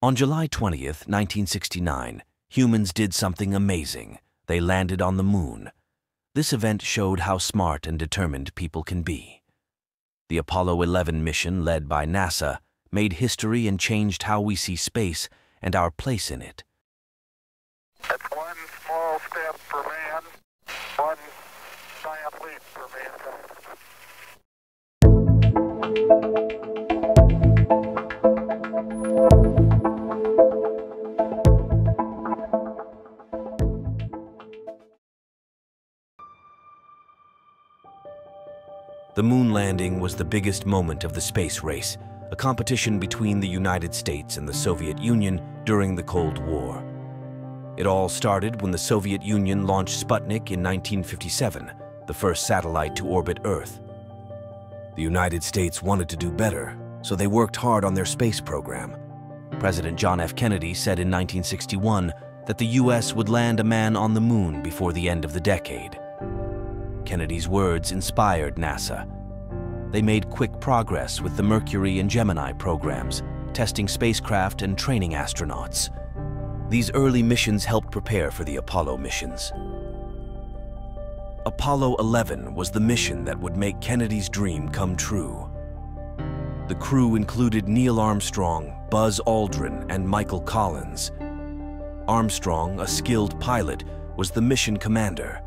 On July 20th, 1969, humans did something amazing. They landed on the moon. This event showed how smart and determined people can be. The Apollo 11 mission, led by NASA, made history and changed how we see space and our place in it. That's one small step for man, one giant leap for mankind. The moon landing was the biggest moment of the space race, a competition between the United States and the Soviet Union during the Cold War. It all started when the Soviet Union launched Sputnik in 1957, the first satellite to orbit Earth. The United States wanted to do better, so they worked hard on their space program. President John F. Kennedy said in 1961 that the U.S. would land a man on the moon before the end of the decade. Kennedy's words inspired NASA. They made quick progress with the Mercury and Gemini programs, testing spacecraft and training astronauts. These early missions helped prepare for the Apollo missions. Apollo 11 was the mission that would make Kennedy's dream come true. The crew included Neil Armstrong, Buzz Aldrin, and Michael Collins. Armstrong, a skilled pilot, was the mission commander.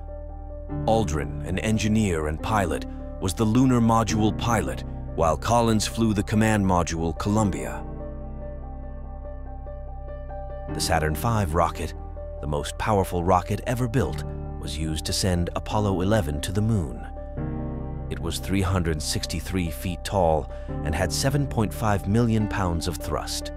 Aldrin, an engineer and pilot, was the lunar module pilot, while Collins flew the command module Columbia. The Saturn V rocket, the most powerful rocket ever built, was used to send Apollo 11 to the moon. It was 363 feet tall and had 7.5 million pounds of thrust.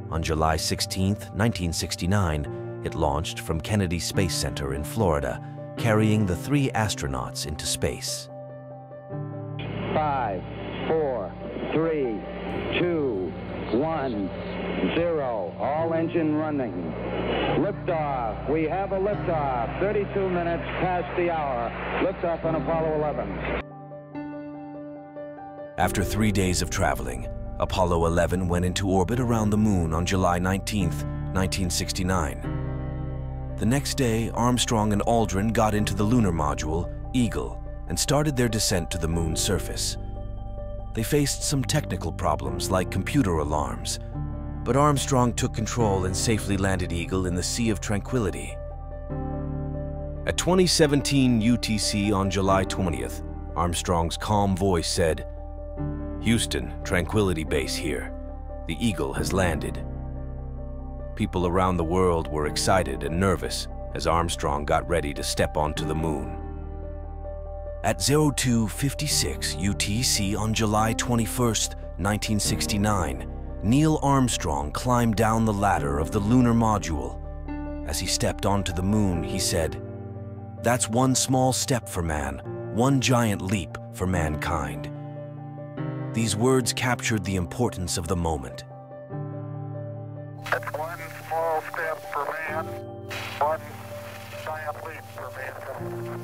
On July 16, 1969, it launched from Kennedy Space Center in Florida, carrying the 3 astronauts into space. 5, 4, 3, 2, 1, 0. All engine running. Liftoff. We have a liftoff. 32 minutes past the hour. Liftoff on Apollo 11. After 3 days of traveling, Apollo 11 went into orbit around the moon on July 19, 1969. The next day, Armstrong and Aldrin got into the lunar module, Eagle, and started their descent to the moon's surface. They faced some technical problems like computer alarms, but Armstrong took control and safely landed Eagle in the Sea of Tranquility. At 2017 UTC on July 20th, Armstrong's calm voice said, "Houston, Tranquility Base here. The Eagle has landed." People around the world were excited and nervous as Armstrong got ready to step onto the moon. At 02:56 UTC on July 21st, 1969, Neil Armstrong climbed down the ladder of the lunar module. As he stepped onto the moon, he said, "That's one small step for man, one giant leap for mankind." These words captured the importance of the moment. That's one small step for man, one giant leap for mankind.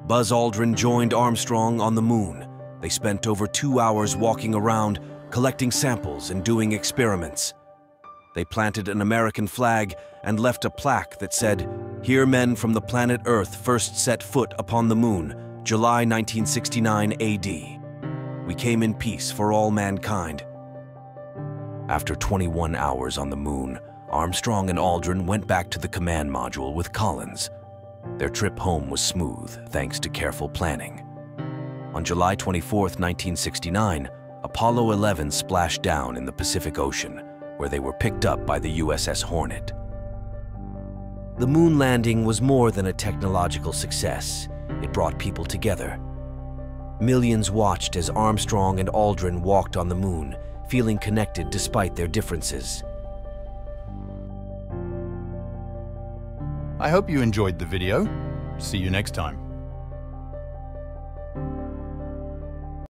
Buzz Aldrin joined Armstrong on the moon. They spent over 2 hours walking around, collecting samples and doing experiments. They planted an American flag and left a plaque that said, "Here men from the planet Earth first set foot upon the moon, July 1969 AD. We came in peace for all mankind." After 21 hours on the moon, Armstrong and Aldrin went back to the command module with Collins. Their trip home was smooth, thanks to careful planning. On July 24, 1969, Apollo 11 splashed down in the Pacific Ocean, where they were picked up by the USS Hornet. The moon landing was more than a technological success. It brought people together. Millions watched as Armstrong and Aldrin walked on the moon, feeling connected despite their differences. I hope you enjoyed the video. See you next time.